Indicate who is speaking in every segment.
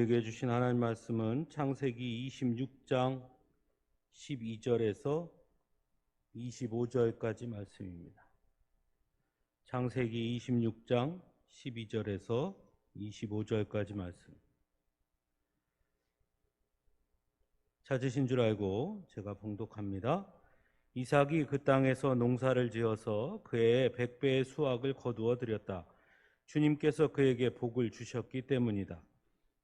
Speaker 1: 우리에게 주신 하나님 말씀은 창세기 26장 12절에서 25절까지 말씀입니다. 창세기 26장 12절에서 25절까지 말씀. 찾으신 줄 알고 제가 봉독합니다. 이삭이 그 땅에서 농사를 지어서 그의 100배의 수확을 거두어 들였다. 주님께서 그에게 복을 주셨기 때문이다.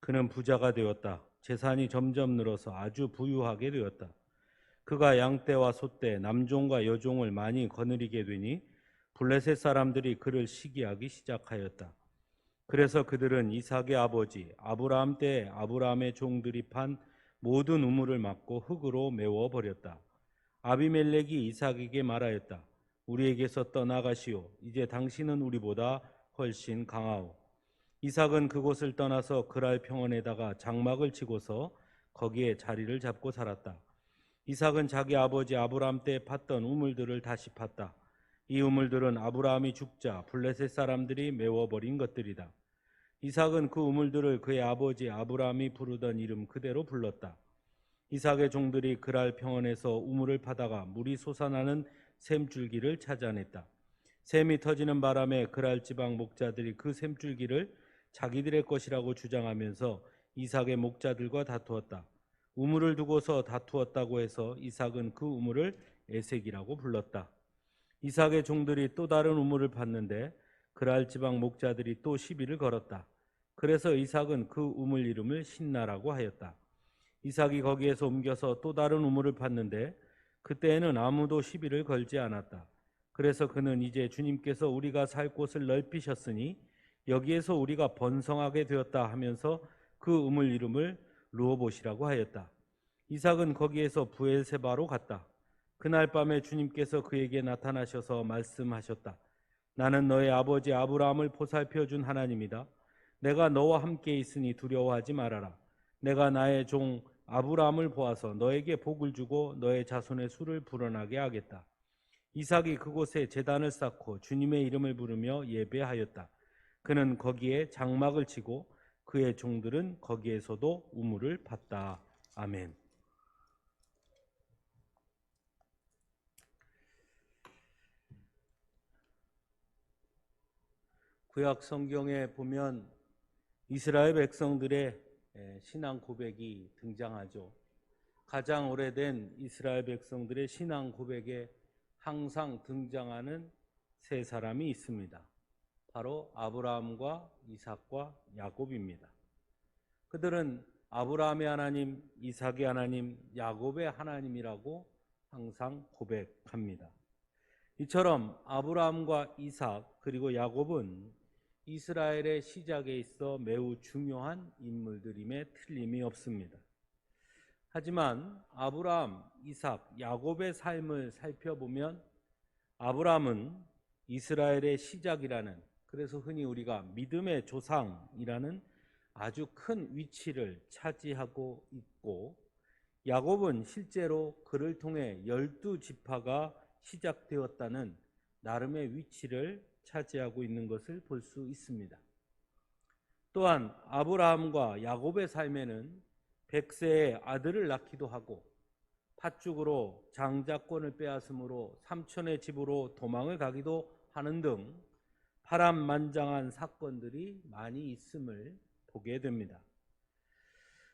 Speaker 1: 그는 부자가 되었다. 재산이 점점 늘어서 아주 부유하게 되었다. 그가 양떼와 소떼, 남종과 여종을 많이 거느리게 되니 블레셋 사람들이 그를 시기하기 시작하였다. 그래서 그들은 이삭의 아버지 아브라함 때에 아브라함의 종들이 판 모든 우물을 막고 흙으로 메워버렸다. 아비멜렉이 이삭에게 말하였다. 우리에게서 떠나가시오. 이제 당신은 우리보다 훨씬 강하오. 이삭은 그곳을 떠나서 그랄 평원에다가 장막을 치고서 거기에 자리를 잡고 살았다. 이삭은 자기 아버지 아브라함 때 팠던 우물들을 다시 팠다. 이 우물들은 아브라함이 죽자 블레셋 사람들이 메워버린 것들이다. 이삭은 그 우물들을 그의 아버지 아브라함이 부르던 이름 그대로 불렀다. 이삭의 종들이 그랄 평원에서 우물을 파다가 물이 솟아나는 샘줄기를 찾아냈다. 샘이 터지는 바람에 그랄 지방 목자들이 그 샘줄기를 자기들의 것이라고 주장하면서 이삭의 목자들과 다투었다. 우물을 두고서 다투었다고 해서 이삭은 그 우물을 에색이라고 불렀다. 이삭의 종들이 또 다른 우물을 팠는데 그랄 지방 목자들이 또 시비를 걸었다. 그래서 이삭은 그 우물 이름을 신나라고 하였다. 이삭이 거기에서 옮겨서 또 다른 우물을 팠는데 그때에는 아무도 시비를 걸지 않았다. 그래서 그는 이제 주님께서 우리가 살 곳을 넓히셨으니 여기에서 우리가 번성하게 되었다 하면서 그 우물 이름을 르호봇이라고 하였다. 이삭은 거기에서 브엘세바로 갔다. 그날 밤에 주님께서 그에게 나타나셔서 말씀하셨다. 나는 너의 아버지 아브라함을 보살펴 준 하나님이다. 내가 너와 함께 있으니 두려워하지 말아라. 내가 나의 종 아브라함을 보아서 너에게 복을 주고 너의 자손의 수를 불어나게 하겠다. 이삭이 그곳에 제단을 쌓고 주님의 이름을 부르며 예배하였다. 그는 거기에 장막을 치고 그의 종들은 거기에서도 우물을 팠다. 아멘. 구약 성경에 보면 이스라엘 백성들의 신앙 고백이 등장하죠. 가장 오래된 이스라엘 백성들의 신앙 고백에 항상 등장하는 세 사람이 있습니다. 바로 아브라함과 이삭과 야곱입니다. 그들은 아브라함의 하나님, 이삭의 하나님, 야곱의 하나님이라고 항상 고백합니다. 이처럼 아브라함과 이삭 그리고 야곱은 이스라엘의 시작에 있어 매우 중요한 인물들임에 틀림이 없습니다. 하지만 아브라함, 이삭, 야곱의 삶을 살펴보면 아브라함은 이스라엘의 시작이라는, 그래서 흔히 우리가 믿음의 조상이라는 아주 큰 위치를 차지하고 있고, 야곱은 실제로 그를 통해 12지파가 시작되었다는 나름의 위치를 차지하고 있는 것을 볼 수 있습니다. 또한 아브라함과 야곱의 삶에는 100세의 아들을 낳기도 하고 팥죽으로 장자권을 빼앗음으로 삼촌의 집으로 도망을 가기도 하는 등 파란만장한 사건들이 많이 있음을 보게 됩니다.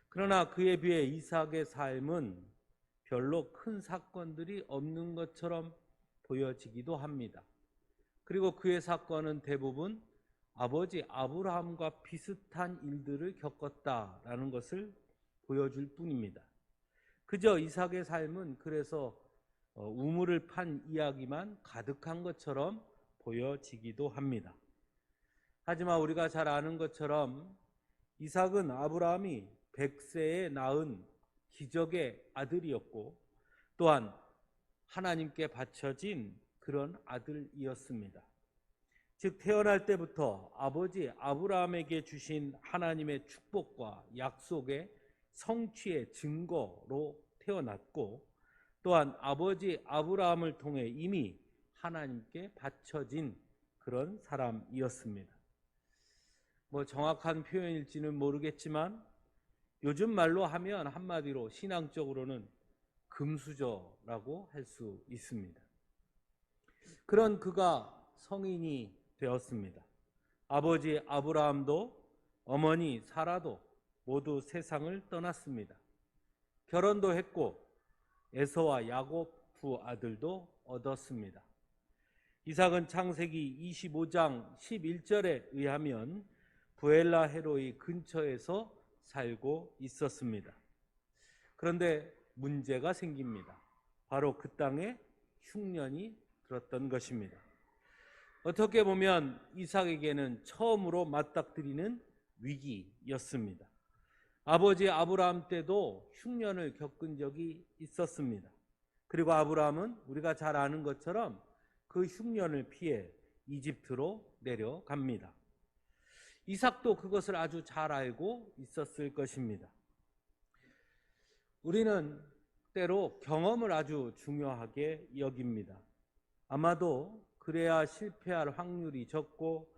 Speaker 1: 그러나 그에 비해 이삭의 삶은 별로 큰 사건들이 없는 것처럼 보여지기도 합니다. 그리고 그의 사건은 대부분 아버지 아브라함과 비슷한 일들을 겪었다라는 것을 보여줄 뿐입니다. 그저 이삭의 삶은 그래서 우물을 판 이야기만 가득한 것처럼 보여지기도 합니다. 하지만 우리가 잘 아는 것처럼 이삭은 아브라함이 100세에 낳은 기적의 아들이었고 또한 하나님께 바쳐진 그런 아들이었습니다. 즉 태어날 때부터 아버지 아브라함에게 주신 하나님의 축복과 약속의 성취의 증거로 태어났고 또한 아버지 아브라함을 통해 이미 하나님께 바쳐진 그런 사람이었습니다. 정확한 표현일지는 모르겠지만 요즘 말로 하면 한마디로 신앙적으로는 금수저라고 할 수 있습니다. 그런 그가 성인이 되었습니다. 아버지 아브라함도 어머니 사라도 모두 세상을 떠났습니다. 결혼도 했고 에서와 야곱 두 아들도 얻었습니다. 이삭은 창세기 25장 11절에 의하면 부엘라 헤로이 근처에서 살고 있었습니다. 그런데 문제가 생깁니다. 바로 그 땅에 흉년이 들었던 것입니다. 어떻게 보면 이삭에게는 처음으로 맞닥뜨리는 위기였습니다. 아버지 아브라함 때도 흉년을 겪은 적이 있었습니다. 그리고 아브라함은 우리가 잘 아는 것처럼 그 흉년을 피해 이집트로 내려갑니다. 이삭도 그것을 아주 잘 알고 있었을 것입니다. 우리는 때로 경험을 아주 중요하게 여깁니다. 아마도 그래야 실패할 확률이 적고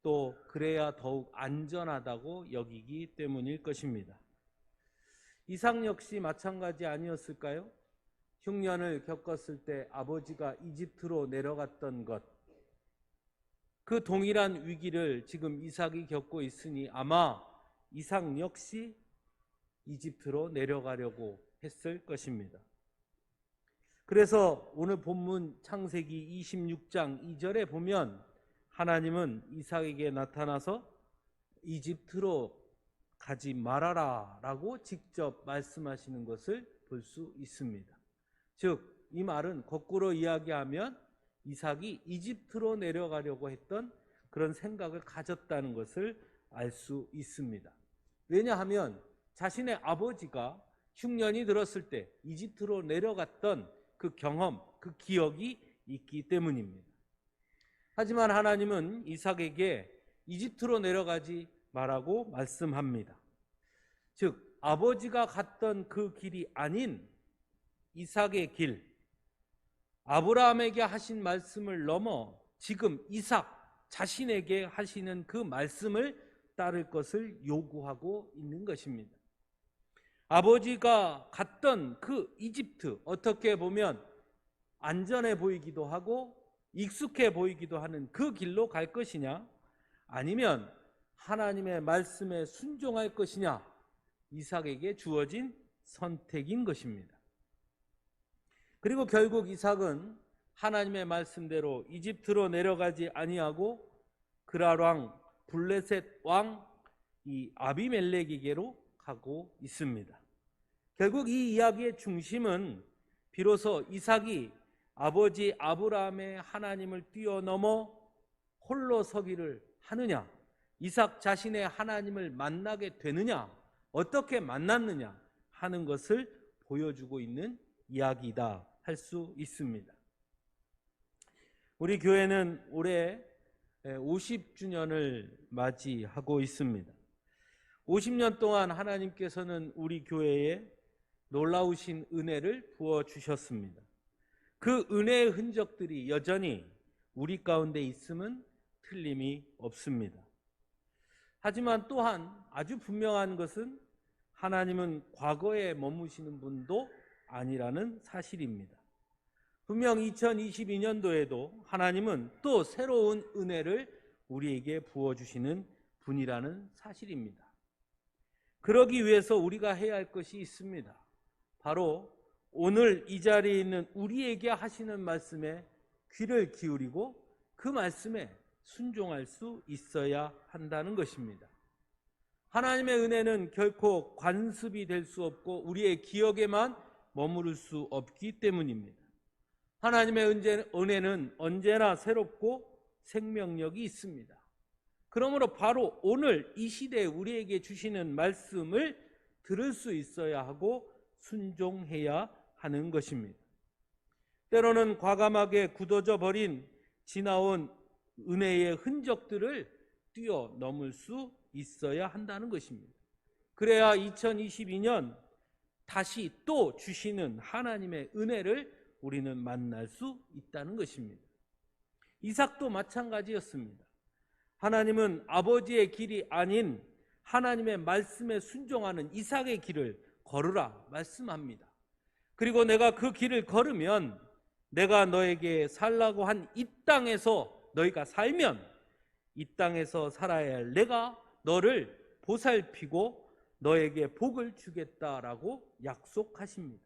Speaker 1: 또 그래야 더욱 안전하다고 여기기 때문일 것입니다. 이삭 역시 마찬가지 아니었을까요? 흉년을 겪었을 때 아버지가 이집트로 내려갔던 것, 그 동일한 위기를 지금 이삭이 겪고 있으니 아마 이삭 역시 이집트로 내려가려고 했을 것입니다. 그래서 오늘 본문 창세기 26장 2절에 보면 하나님은 이삭에게 나타나서 이집트로 가지 말아라 라고 직접 말씀하시는 것을 볼 수 있습니다. 즉 이 말은 거꾸로 이야기하면 이삭이 이집트로 내려가려고 했던 그런 생각을 가졌다는 것을 알 수 있습니다. 왜냐하면 자신의 아버지가 흉년이 들었을 때 이집트로 내려갔던 그 경험, 그 기억이 있기 때문입니다. 하지만 하나님은 이삭에게 이집트로 내려가지 말라고 말씀합니다. 즉 아버지가 갔던 그 길이 아닌 이삭의 길, 아브라함에게 하신 말씀을 넘어 지금 이삭 자신에게 하시는 그 말씀을 따를 것을 요구하고 있는 것입니다. 아버지가 갔던 그 이집트, 어떻게 보면 안전해 보이기도 하고 익숙해 보이기도 하는 그 길로 갈 것이냐, 아니면 하나님의 말씀에 순종할 것이냐, 이삭에게 주어진 선택인 것입니다. 그리고 결국 이삭은 하나님의 말씀대로 이집트로 내려가지 아니하고 그랄 왕 블레셋 왕 이 아비멜렉에게로 가고 있습니다. 결국 이 이야기의 중심은 비로소 이삭이 아버지 아브라함의 하나님을 뛰어넘어 홀로 서기를 하느냐, 이삭 자신의 하나님을 만나게 되느냐, 어떻게 만났느냐 하는 것을 보여주고 있는 이야기이다 할 수 있습니다. 우리 교회는 올해 50주년을 맞이하고 있습니다. 50년 동안 하나님께서는 우리 교회에 놀라우신 은혜를 부어주셨습니다. 그 은혜의 흔적들이 여전히 우리 가운데 있음은 틀림이 없습니다. 하지만 또한 아주 분명한 것은 하나님은 과거에 머무시는 분도 아니라는 사실입니다. 분명 2022년도에도 하나님은 또 새로운 은혜를 우리에게 부어주시는 분이라는 사실입니다. 그러기 위해서 우리가 해야 할 것이 있습니다. 바로 오늘 이 자리에 있는 우리에게 하시는 말씀에 귀를 기울이고 그 말씀에 순종할 수 있어야 한다는 것입니다. 하나님의 은혜는 결코 관습이 될 수 없고 우리의 기억에만 머무를 수 없기 때문입니다. 하나님의 은혜는 언제나 새롭고 생명력이 있습니다. 그러므로 바로 오늘 이 시대에 우리에게 주시는 말씀을 들을 수 있어야 하고 순종해야 하는 것입니다. 때로는 과감하게 굳어져 버린 지나온 은혜의 흔적들을 뛰어넘을 수 있어야 한다는 것입니다. 그래야 2022년 다시 또 주시는 하나님의 은혜를 우리는 만날 수 있다는 것입니다. 이삭도 마찬가지였습니다. 하나님은 아버지의 길이 아닌 하나님의 말씀에 순종하는 이삭의 길을 걸으라 말씀합니다. 그리고 내가 그 길을 걸으면 내가 너에게 살라고 한 이 땅에서 너희가 살면 이 땅에서 살아야 할 내가 너를 보살피고 너에게 복을 주겠다라고 약속하십니다.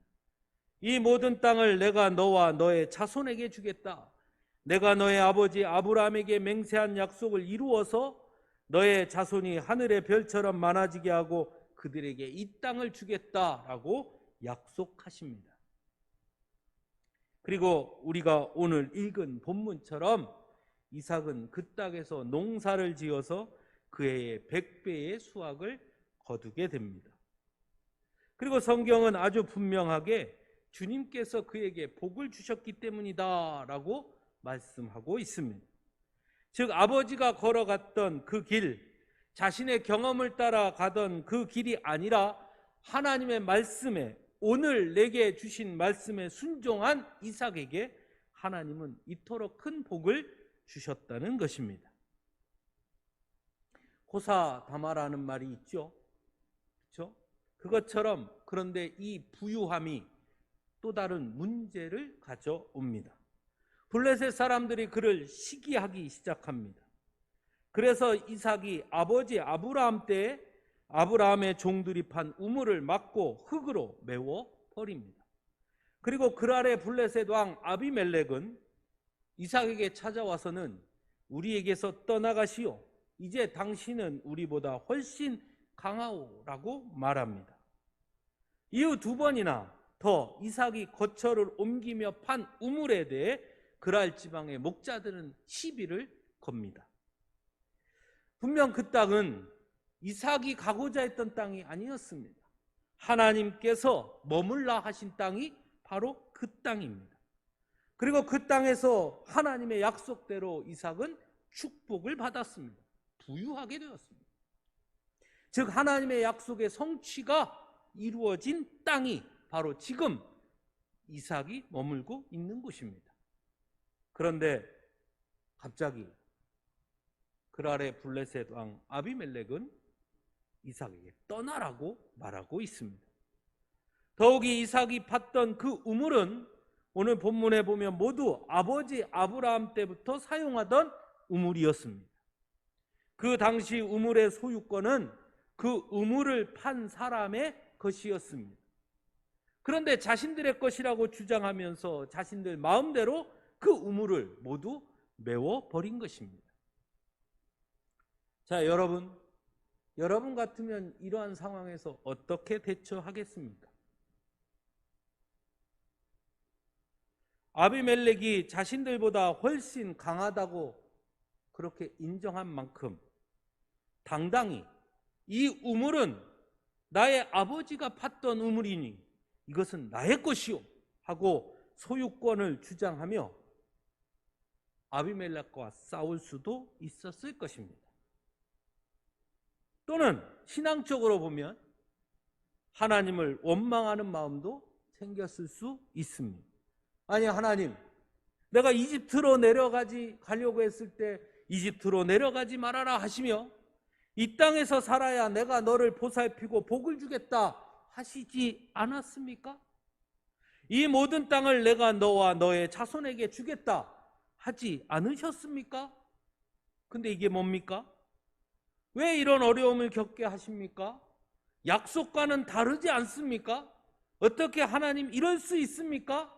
Speaker 1: 이 모든 땅을 내가 너와 너의 자손에게 주겠다. 내가 너의 아버지 아브라함에게 맹세한 약속을 이루어서 너의 자손이 하늘의 별처럼 많아지게 하고 그들에게 이 땅을 주겠다라고 약속하십니다. 그리고 우리가 오늘 읽은 본문처럼 이삭은 그 땅에서 농사를 지어서 그의 100배의 수확을 거두게 됩니다. 그리고 성경은 아주 분명하게 주님께서 그에게 복을 주셨기 때문이다라고 말씀하고 있습니다. 즉 아버지가 걸어갔던 그 길, 자신의 경험을 따라 가던 그 길이 아니라 하나님의 말씀에, 오늘 내게 주신 말씀에 순종한 이삭에게 하나님은 이토록 큰 복을 주셨다는 것입니다. 호사다마라는 말이 있죠. 그렇죠? 그것처럼 그런데 이 부유함이 또 다른 문제를 가져옵니다. 블레셋 사람들이 그를 시기하기 시작합니다. 그래서 이삭이 아버지 아브라함 때에 아브라함의 종들이 판 우물을 막고 흙으로 메워 버립니다. 그리고 그랄의 블레셋 왕 아비멜렉은 이삭에게 찾아와서는 우리에게서 떠나가시오. 이제 당신은 우리보다 훨씬 강하오라고 말합니다. 이후 2번이나 더 이삭이 거처를 옮기며 판 우물에 대해 그랄 지방의 목자들은 시비를 겁니다. 분명 그 땅은 이삭이 가고자 했던 땅이 아니었습니다. 하나님께서 머물라 하신 땅이 바로 그 땅입니다. 그리고 그 땅에서 하나님의 약속대로 이삭은 축복을 받았습니다. 부유하게 되었습니다. 즉 하나님의 약속의 성취가 이루어진 땅이 바로 지금 이삭이 머물고 있는 곳입니다. 그런데 갑자기 그랄의 블레셋 왕 아비멜렉은 이삭에게 떠나라고 말하고 있습니다. 더욱이 이삭이 팠던 그 우물은 오늘 본문에 보면 모두 아버지 아브라함 때부터 사용하던 우물이었습니다. 그 당시 우물의 소유권은 그 우물을 판 사람의 것이었습니다. 그런데 자신들의 것이라고 주장하면서 자신들 마음대로 그 우물을 모두 메워버린 것입니다. 자, 여러분 같으면 이러한 상황에서 어떻게 대처하겠습니까? 아비멜렉이 자신들보다 훨씬 강하다고 그렇게 인정한 만큼 당당히 이 우물은 나의 아버지가 팠던 우물이니 이것은 나의 것이요 하고 소유권을 주장하며 아비멜렉과 싸울 수도 있었을 것입니다. 또는 신앙적으로 보면 하나님을 원망하는 마음도 생겼을 수 있습니다. 아니 하나님, 내가 이집트로 가려고 했을 때 이집트로 내려가지 말아라 하시며 이 땅에서 살아야 내가 너를 보살피고 복을 주겠다 하시지 않았습니까? 이 모든 땅을 내가 너와 너의 자손에게 주겠다 하지 않으셨습니까? 근데 이게 뭡니까? 왜 이런 어려움을 겪게 하십니까? 약속과는 다르지 않습니까? 어떻게 하나님 이럴 수 있습니까?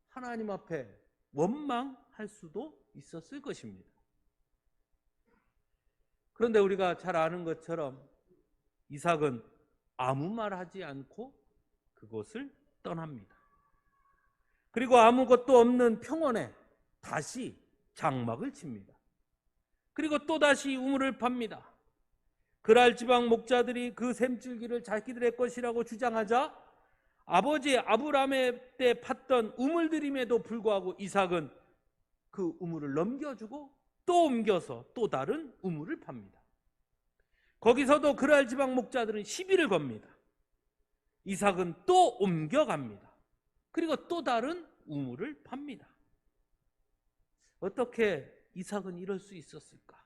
Speaker 1: 하나님 앞에 원망할 수도 있었을 것입니다. 그런데 우리가 잘 아는 것처럼 이삭은 아무 말 하지 않고 그곳을 떠납니다. 그리고 아무것도 없는 평원에 다시 장막을 칩니다. 그리고 또다시 우물을 팝니다. 그랄 지방 목자들이 그 샘줄기를 자기들의 것이라고 주장하자 아버지 아브라함의 때 팠던 우물들임에도 불구하고 이삭은 그 우물을 넘겨주고 또 옮겨서 또 다른 우물을 팝니다. 거기서도 그랄 지방 목자들은 시비를 겁니다. 이삭은 또 옮겨갑니다. 그리고 또 다른 우물을 팝니다. 어떻게 이삭은 이럴 수 있었을까?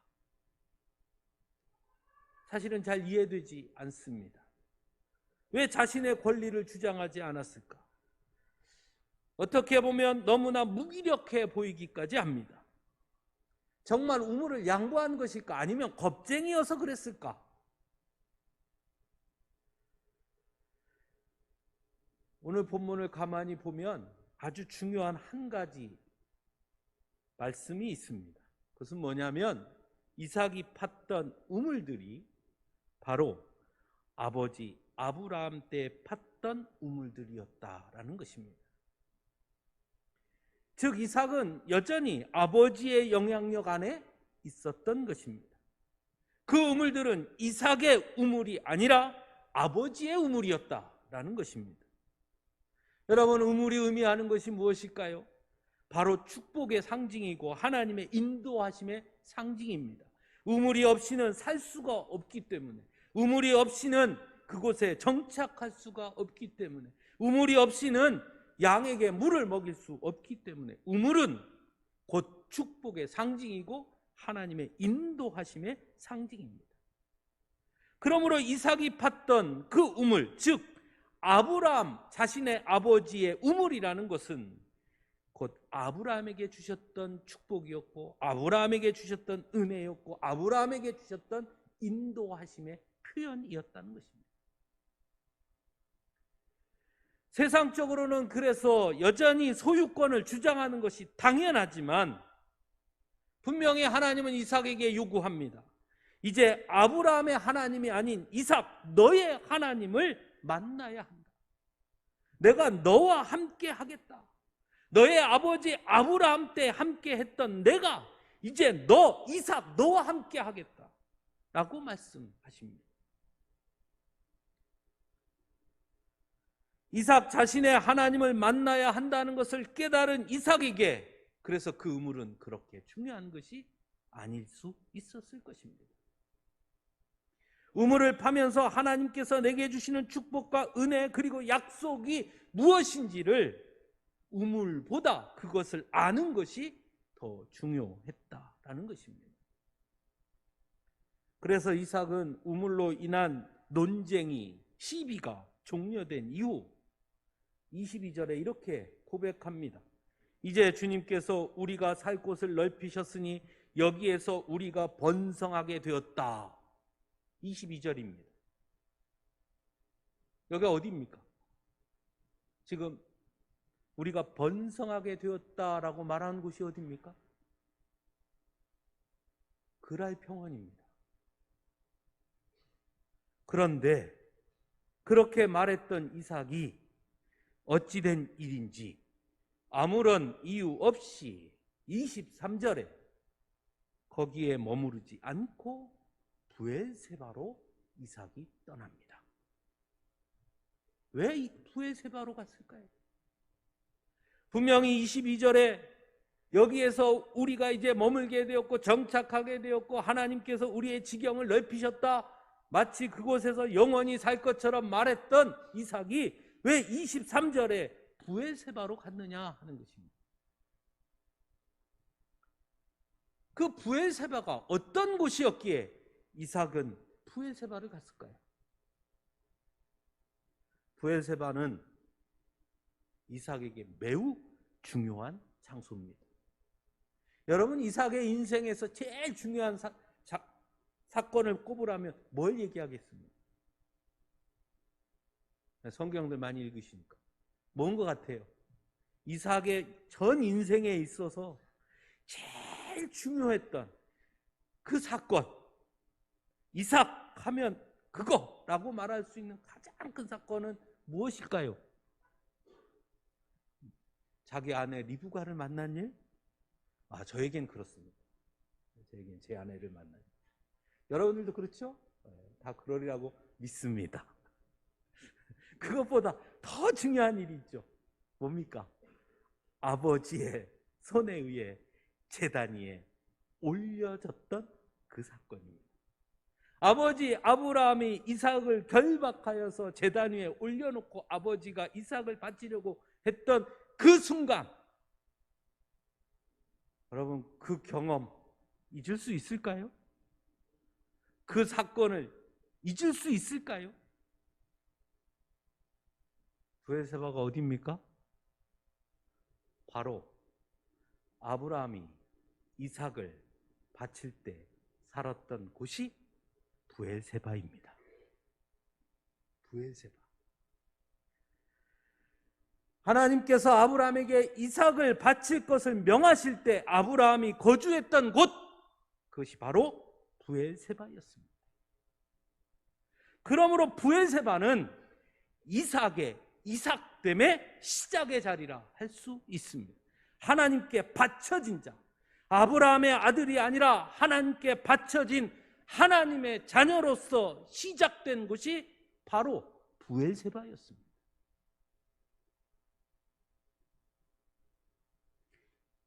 Speaker 1: 사실은 잘 이해되지 않습니다. 왜 자신의 권리를 주장하지 않았을까? 어떻게 보면 너무나 무기력해 보이기까지 합니다. 정말 우물을 양보한 것일까? 아니면 겁쟁이여서 그랬을까? 오늘 본문을 가만히 보면 아주 중요한 한 가지 말씀이 있습니다. 그것은 뭐냐면 이삭이 팠던 우물들이 바로 아버지 아브라함 때 팠던 우물들이었다라는 것입니다. 즉 이삭은 여전히 아버지의 영향력 안에 있었던 것입니다. 그 우물들은 이삭의 우물이 아니라 아버지의 우물이었다라는 것입니다. 여러분, 우물이 의미하는 것이 무엇일까요? 바로 축복의 상징이고 하나님의 인도하심의 상징입니다. 우물이 없이는 살 수가 없기 때문에, 우물이 없이는 그곳에 정착할 수가 없기 때문에, 우물이 없이는 양에게 물을 먹일 수 없기 때문에 우물은 곧 축복의 상징이고 하나님의 인도하심의 상징입니다. 그러므로 이삭이 팠던 그 우물, 즉 아브라함 자신의 아버지의 우물이라는 것은 곧 아브라함에게 주셨던 축복이었고 아브라함에게 주셨던 은혜였고 아브라함에게 주셨던 인도하심의 표현이었다는 것입니다. 세상적으로는 그래서 여전히 소유권을 주장하는 것이 당연하지만 분명히 하나님은 이삭에게 요구합니다. 이제 아브라함의 하나님이 아닌 이삭, 너의 하나님을 만나야 한다. 내가 너와 함께 하겠다. 너의 아버지 아브라함 때 함께 했던 내가 이제 너 이삭 너와 함께 하겠다 라고 말씀하십니다. 이삭 자신의 하나님을 만나야 한다는 것을 깨달은 이삭에게 그래서 그 우물은 그렇게 중요한 것이 아닐 수 있었을 것입니다. 우물을 파면서 하나님께서 내게 주시는 축복과 은혜 그리고 약속이 무엇인지를 우물보다 그것을 아는 것이 더 중요했다라는 것입니다. 그래서 이삭은 우물로 인한 논쟁이 시비가 종료된 이후 22절에 이렇게 고백합니다. 이제 주님께서 우리가 살 곳을 넓히셨으니 여기에서 우리가 번성하게 되었다. 22절입니다. 여기가 어디입니까? 지금 우리가 번성하게 되었다라고 말하는 곳이 어디입니까? 그랄 평원입니다. 그런데 그렇게 말했던 이삭이 어찌된 일인지 아무런 이유 없이 23절에 거기에 머무르지 않고 브엘세바로 이삭이 떠납니다. 왜 브엘세바로 갔을까요? 분명히 22절에 여기에서 우리가 이제 머물게 되었고 정착하게 되었고 하나님께서 우리의 지경을 넓히셨다. 마치 그곳에서 영원히 살 것처럼 말했던 이삭이 왜 23절에 브엘세바로 갔느냐 하는 것입니다. 그 브엘세바가 어떤 곳이었기에 이삭은 브엘세바를 갔을까요? 브엘세바는 이삭에게 매우 중요한 장소입니다. 여러분, 이삭의 인생에서 제일 중요한 사건을 꼽으라면 뭘 얘기하겠습니까? 성경들 많이 읽으시니까 뭔 것 같아요? 이삭의 전 인생에 있어서 제일 중요했던 그 사건, 이삭 하면 그거라고 말할 수 있는 가장 큰 사건은 무엇일까요? 자기 아내 리브가를 만난 일? 저에겐 그렇습니다. 저에겐 제 아내를 만난 일. 여러분들도 그렇죠? 다 그러리라고 믿습니다. 그것보다 더 중요한 일이 있죠. 뭡니까? 아버지의 손에 의해 제단 위에 올려졌던 그 사건입니다. 아버지 아브라함이 이삭을 결박하여서 제단 위에 올려놓고 아버지가 이삭을 바치려고 했던 그 순간, 여러분 그 경험 잊을 수 있을까요? 그 사건을 잊을 수 있을까요? 브엘세바가 어디입니까? 바로 아브라함이 이삭을 바칠 때 살았던 곳이 브엘세바입니다. 브엘세바. 하나님께서 아브라함에게 이삭을 바칠 것을 명하실 때 아브라함이 거주했던 곳, 그것이 바로 브엘세바였습니다. 그러므로 브엘세바는 이삭의 이삭됨의 시작의 자리라 할 수 있습니다. 하나님께 바쳐진 자, 아브라함의 아들이 아니라 하나님께 바쳐진 하나님의 자녀로서 시작된 곳이 바로 브엘세바였습니다.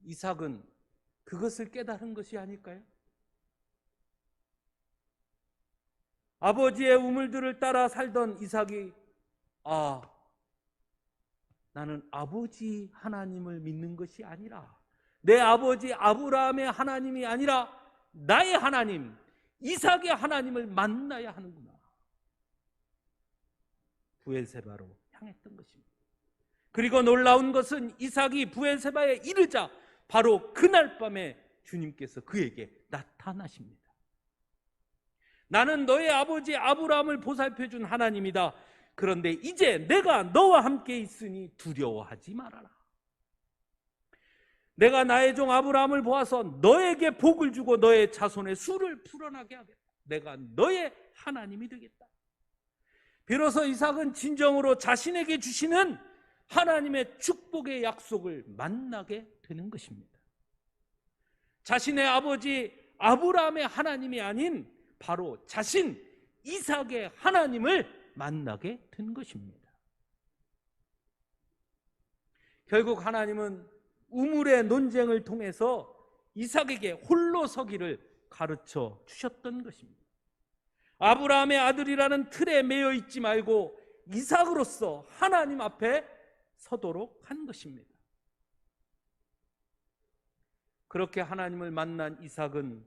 Speaker 1: 이삭은 그것을 깨달은 것이 아닐까요? 아버지의 우물들을 따라 살던 이삭이 나는 아버지 하나님을 믿는 것이 아니라 내 아버지 아브라함의 하나님이 아니라 나의 하나님 이삭의 하나님을 만나야 하는구나. 브엘세바로 향했던 것입니다. 그리고 놀라운 것은 이삭이 브엘세바에 이르자 바로 그날 밤에 주님께서 그에게 나타나십니다. 나는 너의 아버지 아브라함을 보살펴준 하나님이다. 그런데 이제 내가 너와 함께 있으니 두려워하지 말아라. 내가 나의 종 아브라함을 보아서 너에게 복을 주고 너의 자손의 수를 풀어나게 하겠다. 내가 너의 하나님이 되겠다. 비로소 이삭은 진정으로 자신에게 주시는 하나님의 축복의 약속을 만나게 되는 것입니다. 자신의 아버지 아브라함의 하나님이 아닌 바로 자신 이삭의 하나님을 만나게 된 것입니다. 결국 하나님은 우물의 논쟁을 통해서 이삭에게 홀로 서기를 가르쳐 주셨던 것입니다. 아브라함의 아들이라는 틀에 매여 있지 말고 이삭으로서 하나님 앞에 서도록 한 것입니다. 그렇게 하나님을 만난 이삭은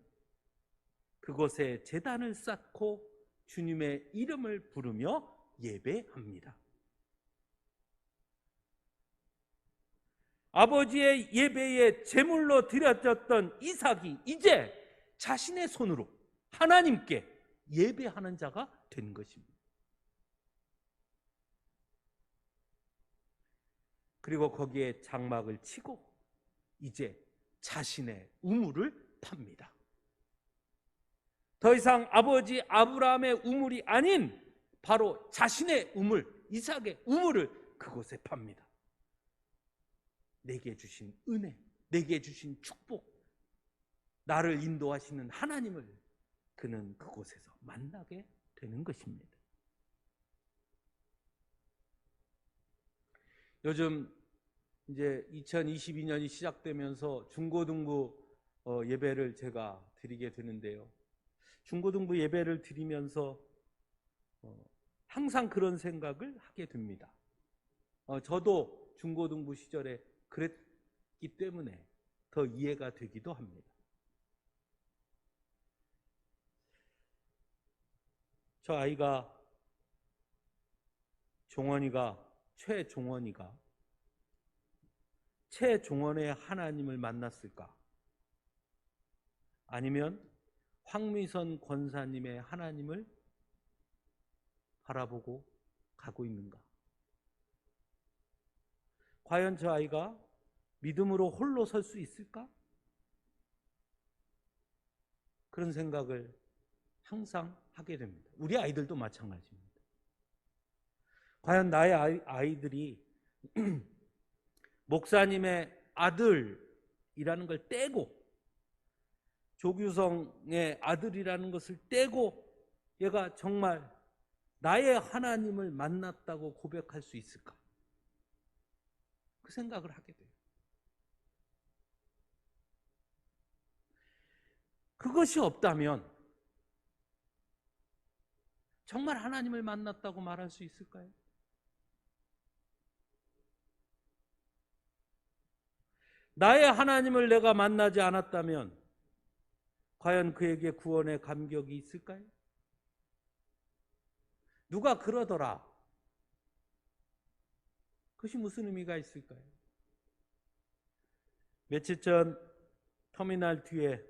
Speaker 1: 그곳에 제단을 쌓고 주님의 이름을 부르며 예배합니다. 아버지의 예배에 제물로 드려졌던 이삭이 이제 자신의 손으로 하나님께 예배하는 자가 된 것입니다. 그리고 거기에 장막을 치고 이제 자신의 우물을 팝니다. 더 이상 아버지 아브라함의 우물이 아닌 바로 자신의 우물, 이삭의 우물을 그곳에 팝니다. 내게 주신 은혜, 내게 주신 축복, 나를 인도하시는 하나님을 그는 그곳에서 만나게 되는 것입니다. 요즘 이제 2022년이 시작되면서 중고등부 예배를 제가 드리게 되는데요. 중고등부 예배를 드리면서 항상 그런 생각을 하게 됩니다. 저도 중고등부 시절에 그랬기 때문에 더 이해가 되기도 합니다. 저 아이가 최종원의 하나님을 만났을까? 아니면 황미선 권사님의 하나님을 바라보고 가고 있는가? 과연 저 아이가 믿음으로 홀로 설 수 있을까? 그런 생각을 항상 하게 됩니다. 우리 아이들도 마찬가지입니다. 과연 나의 아이들이 목사님의 아들이라는 걸 떼고 조규성의 아들이라는 것을 떼고 얘가 정말 나의 하나님을 만났다고 고백할 수 있을까? 그 생각을 하게 돼요. 그것이 없다면 정말 하나님을 만났다고 말할 수 있을까요? 나의 하나님을 내가 만나지 않았다면 과연 그에게 구원의 감격이 있을까요? 누가 그러더라. 그것이 무슨 의미가 있을까요? 며칠 전 터미널 뒤에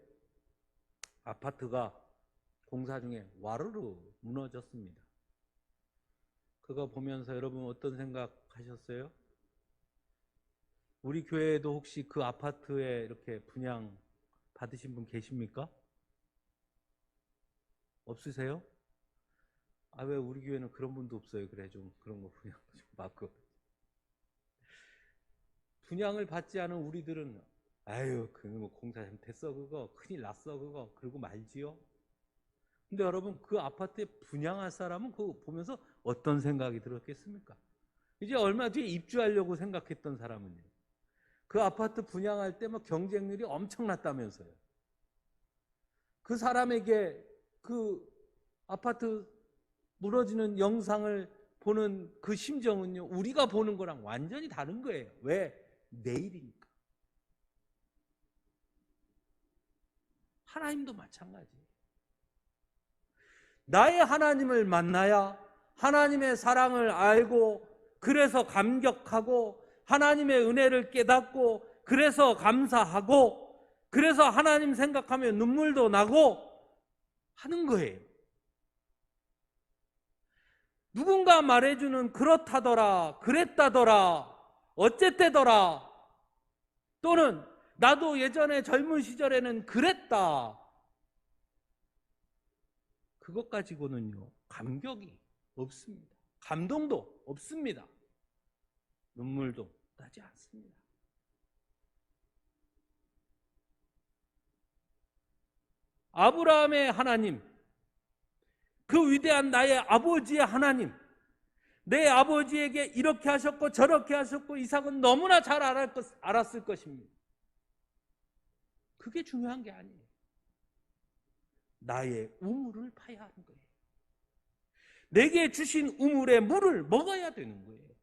Speaker 1: 아파트가 공사 중에 와르르 무너졌습니다. 그거 보면서 여러분 어떤 생각 하셨어요? 우리 교회에도 혹시 그 아파트에 이렇게 분양 받으신 분 계십니까? 없으세요? 아, 왜 우리 교회는 그런 분도 없어요? 그래, 좀 그런 거 분양 좀 받고. 분양을 받지 않은 우리들은 아유, 그거 공사 잘못했어, 그거 큰일 났어, 그거 그러고 말지요. 근데 여러분, 그 아파트에 분양할 사람은 그거 보면서 어떤 생각이 들었겠습니까? 이제 얼마 뒤에 입주하려고 생각했던 사람은요, 그 아파트 분양할 때 뭐 경쟁률이 엄청났다면서요. 그 사람에게 그 아파트 무너지는 영상을 보는 그 심정은요, 우리가 보는 거랑 완전히 다른 거예요. 왜? 내일이니까. 하나님도 마찬가지예요. 나의 하나님을 만나야 하나님의 사랑을 알고, 그래서 감격하고, 하나님의 은혜를 깨닫고, 그래서 감사하고, 그래서 하나님 생각하면 눈물도 나고 하는 거예요. 누군가 말해주는 그렇다더라, 그랬다더라, 어쨌대더라, 또는 나도 예전에 젊은 시절에는 그랬다, 그것 가지고는요, 감격이 없습니다. 감동도 없습니다. 눈물도 나지 않습니다. 아브라함의 하나님, 그 위대한 나의 아버지의 하나님, 내 아버지에게 이렇게 하셨고 저렇게 하셨고 이삭은 너무나 잘 알았을 것입니다. 그게 중요한 게 아니에요. 나의 우물을 파야 하는 거예요. 내게 주신 우물에 물을 먹어야 되는 거예요.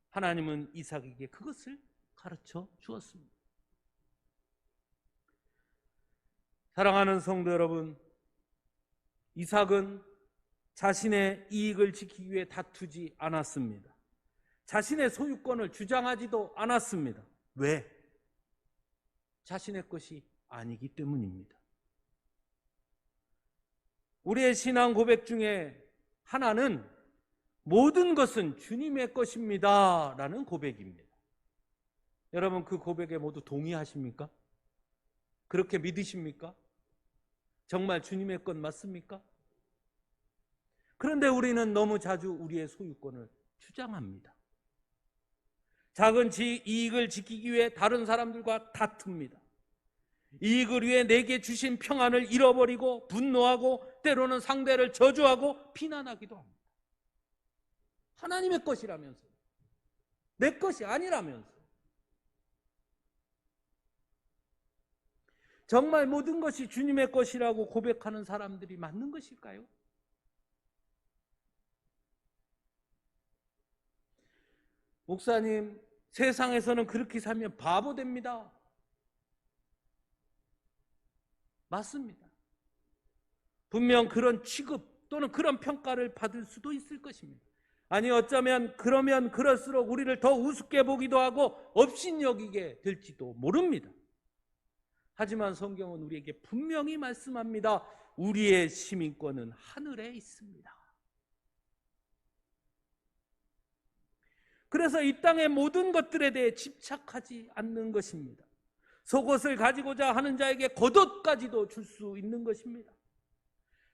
Speaker 1: 하나님은 이삭에게 그것을 가르쳐 주었습니다. 사랑하는 성도 여러분, 이삭은 자신의 이익을 지키기 위해 다투지 않았습니다. 자신의 소유권을 주장하지도 않았습니다. 왜? 자신의 것이 아니기 때문입니다. 우리의 신앙 고백 중에 하나는 모든 것은 주님의 것입니다 라는 고백입니다. 여러분, 그 고백에 모두 동의하십니까? 그렇게 믿으십니까? 정말 주님의 것 맞습니까? 그런데 우리는 너무 자주 우리의 소유권을 주장합니다. 작은 이익을 지키기 위해 다른 사람들과 다툽니다. 이익을 위해 내게 주신 평안을 잃어버리고 분노하고, 때로는 상대를 저주하고 비난하기도 합니다. 하나님의 것이라면서, 내 것이 아니라면서. 정말 모든 것이 주님의 것이라고 고백하는 사람들이 맞는 것일까요? 목사님, 세상에서는 그렇게 살면 바보 됩니다. 맞습니다. 분명 그런 취급 또는 그런 평가를 받을 수도 있을 것입니다. 아니, 어쩌면 그러면 그럴수록 우리를 더 우습게 보기도 하고 업신여기게 될지도 모릅니다. 하지만 성경은 우리에게 분명히 말씀합니다. 우리의 시민권은 하늘에 있습니다. 그래서 이 땅의 모든 것들에 대해 집착하지 않는 것입니다. 속옷을 가지고자 하는 자에게 겉옷까지도 줄 수 있는 것입니다.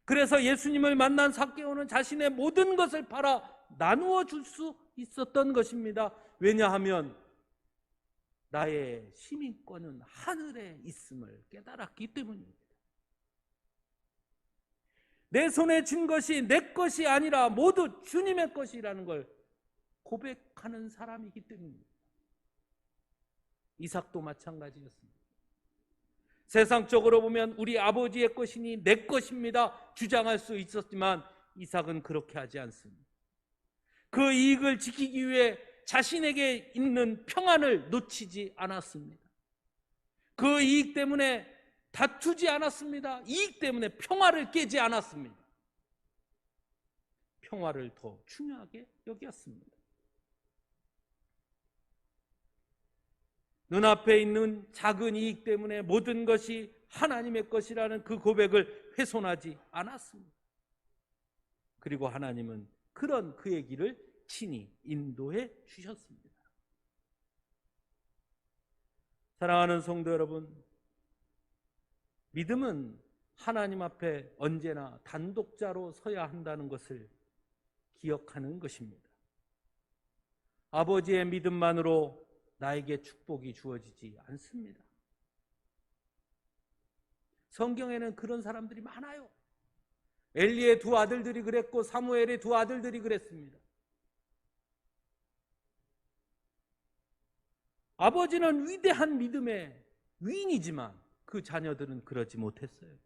Speaker 1: 그래서 예수님을 만난 삭개오는 자신의 모든 것을 팔아 나누어 줄 수 있었던 것입니다. 왜냐하면 나의 시민권은 하늘에 있음을 깨달았기 때문입니다. 내 손에 쥔 것이 내 것이 아니라 모두 주님의 것이라는 걸 고백하는 사람이기 때문입니다. 이삭도 마찬가지였습니다. 세상적으로 보면 우리 아버지의 것이니 내 것입니다 주장할 수 있었지만 이삭은 그렇게 하지 않습니다. 그 이익을 지키기 위해 자신에게 있는 평안을 놓치지 않았습니다. 그 이익 때문에 다투지 않았습니다. 이익 때문에 평화를 깨지 않았습니다. 평화를 더 중요하게 여겼습니다. 눈앞에 있는 작은 이익 때문에 모든 것이 하나님의 것이라는 그 고백을 훼손하지 않았습니다. 그리고 하나님은 그런 그의 길을 친히 인도해 주셨습니다. 사랑하는 성도 여러분, 믿음은 하나님 앞에 언제나 단독자로 서야 한다는 것을 기억하는 것입니다. 아버지의 믿음만으로 나에게 축복이 주어지지 않습니다. 성경에는 그런 사람들이 많아요. 엘리의 두 아들들이 그랬고 사무엘의 두 아들들이 그랬습니다. 아버지는 위대한 믿음의 위인이지만 그 자녀들은 그러지 못했어요.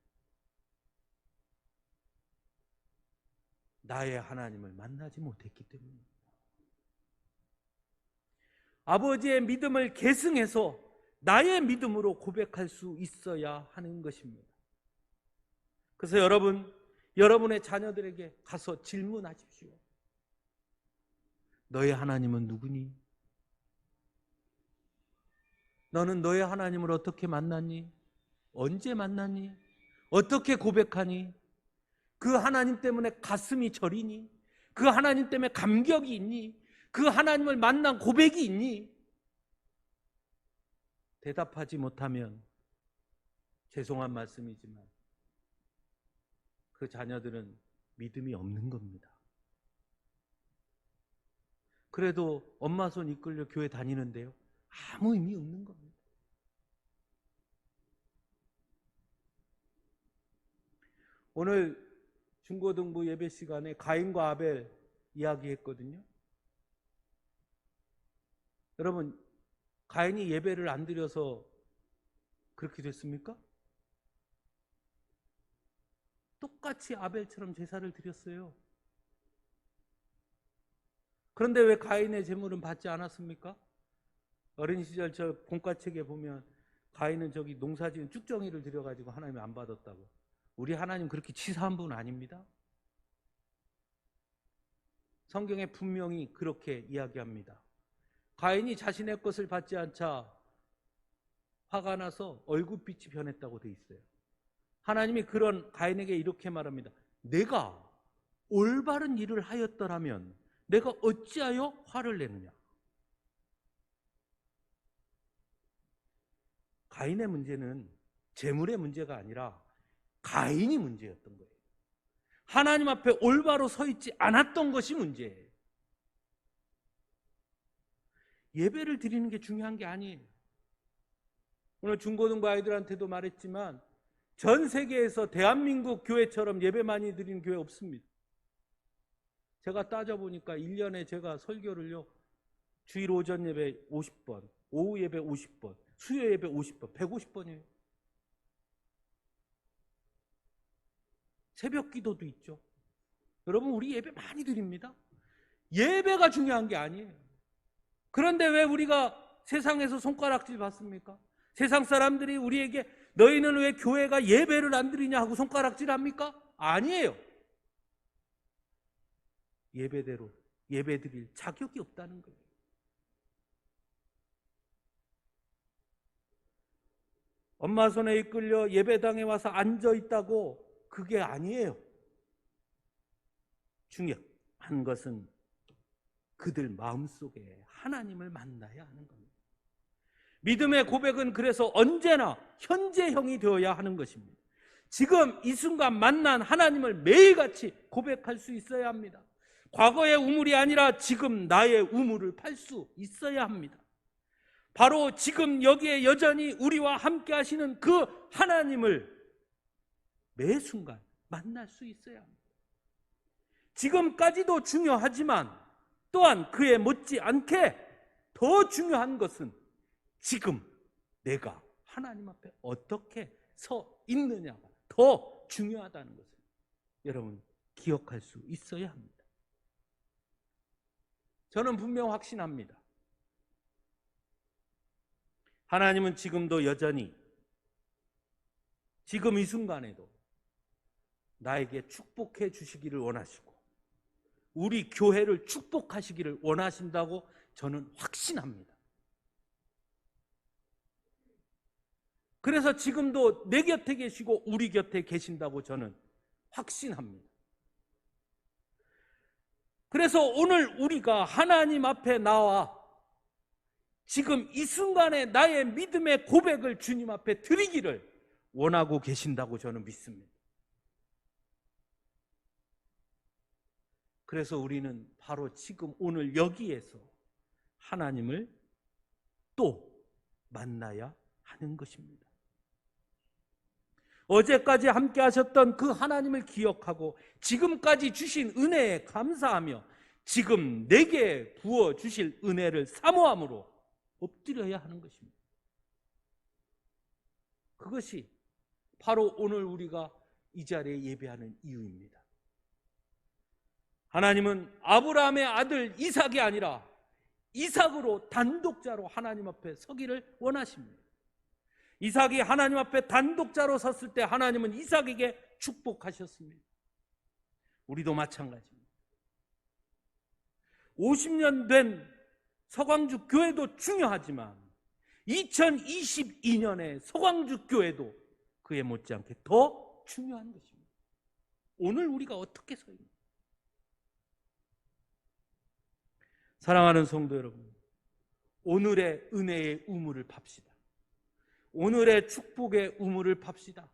Speaker 1: 나의 하나님을 만나지 못했기 때문입니다. 아버지의 믿음을 계승해서 나의 믿음으로 고백할 수 있어야 하는 것입니다. 그래서 여러분의 자녀들에게 가서 질문하십시오. 너의 하나님은 누구니? 너는 너의 하나님을 어떻게 만났니? 언제 만났니? 어떻게 고백하니? 그 하나님 때문에 가슴이 저리니? 그 하나님 때문에 감격이 있니? 그 하나님을 만난 고백이 있니? 대답하지 못하면 죄송한 말씀이지만 그 자녀들은 믿음이 없는 겁니다. 그래도 엄마 손 이끌려 교회 다니는데요, 아무 의미 없는 겁니다. 오늘 중고등부 예배 시간에 가인과 아벨 이야기했거든요. 여러분, 가인이 예배를 안 드려서 그렇게 됐습니까? 똑같이 아벨처럼 제사를 드렸어요. 그런데 왜 가인의 제물은 받지 않았습니까? 어린 시절 저 공과책에 보면 가인은 저기 농사지은 쭉정이를 드려가지고 하나님이 안 받았다고. 우리 하나님 그렇게 치사한 분 아닙니다. 성경에 분명히 그렇게 이야기합니다. 가인이 자신의 것을 받지 않자 화가 나서 얼굴빛이 변했다고 돼 있어요. 하나님이 그런 가인에게 이렇게 말합니다. 내가 올바른 일을 하였더라면 내가 어찌하여 화를 내느냐. 가인의 문제는 재물의 문제가 아니라 가인이 문제였던 거예요. 하나님 앞에 올바로 서 있지 않았던 것이 문제예요. 예배를 드리는 게 중요한 게 아니에요. 오늘 중고등부 아이들한테도 말했지만 전 세계에서 대한민국 교회처럼 예배 많이 드리는 교회 없습니다. 제가 따져보니까 1년에 제가 설교를요, 주일 오전 예배 50번, 오후 예배 50번, 수요 예배 50번, 150번이에요. 새벽 기도도 있죠. 여러분, 우리 예배 많이 드립니다. 예배가 중요한 게 아니에요. 그런데 왜 우리가 세상에서 손가락질 받습니까? 세상 사람들이 우리에게 너희는 왜 교회가 예배를 안 드리냐 하고 손가락질 합니까? 아니에요. 예배대로 예배 드릴 자격이 없다는 거예요. 엄마 손에 이끌려 예배당에 와서 앉아 있다고 그게 아니에요. 중요한 것은 그들 마음속에 하나님을 만나야 하는 겁니다. 믿음의 고백은 그래서 언제나 현재형이 되어야 하는 것입니다. 지금 이 순간 만난 하나님을 매일같이 고백할 수 있어야 합니다. 과거의 우물이 아니라 지금 나의 우물을 팔 수 있어야 합니다. 바로 지금 여기에 여전히 우리와 함께 하시는 그 하나님을 매 순간 만날 수 있어야 합니다. 지금까지도 중요하지만 또한 그에 못지않게 더 중요한 것은 지금 내가 하나님 앞에 어떻게 서 있느냐가 더 중요하다는 것을 여러분 기억할 수 있어야 합니다. 저는 분명 확신합니다. 하나님은 지금도 여전히 지금 이 순간에도 나에게 축복해 주시기를 원하시고 우리 교회를 축복하시기를 원하신다고 저는 확신합니다. 그래서 지금도 내 곁에 계시고 우리 곁에 계신다고 저는 확신합니다. 그래서 오늘 우리가 하나님 앞에 나와 지금 이 순간에 나의 믿음의 고백을 주님 앞에 드리기를 원하고 계신다고 저는 믿습니다. 그래서 우리는 바로 지금 오늘 여기에서 하나님을 또 만나야 하는 것입니다. 어제까지 함께 하셨던 그 하나님을 기억하고 지금까지 주신 은혜에 감사하며 지금 내게 부어 주실 은혜를 사모함으로 엎드려야 하는 것입니다. 그것이 바로 오늘 우리가 이 자리에 예배하는 이유입니다. 하나님은 아브라함의 아들 이삭이 아니라 이삭으로 단독자로 하나님 앞에 서기를 원하십니다. 이삭이 하나님 앞에 단독자로 섰을 때 하나님은 이삭에게 축복하셨습니다. 우리도 마찬가지입니다. 50년 된 서광주 교회도 중요하지만 2022년의 서광주 교회도 그에 못지않게 더 중요한 것입니다. 오늘 우리가 어떻게 서 있는가? 사랑하는 성도 여러분, 오늘의 은혜의 우물을 팝시다. 오늘의 축복의 우물을 팝시다.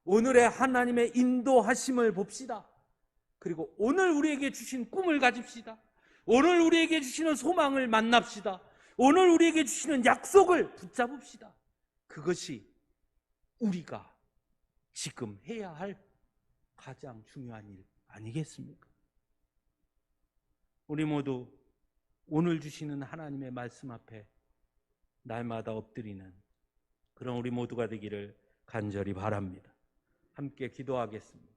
Speaker 1: 오늘의 하나님의 인도하심을 봅시다. 그리고 오늘 우리에게 주신 꿈을 가집시다. 오늘 우리에게 주시는 소망을 만납시다. 오늘 우리에게 주시는 약속을 붙잡읍시다. 그것이 우리가 지금 해야 할 가장 중요한 일 아니겠습니까? 우리 모두 오늘 주시는 하나님의 말씀 앞에 날마다 엎드리는 그런 우리 모두가 되기를 간절히 바랍니다. 함께 기도하겠습니다.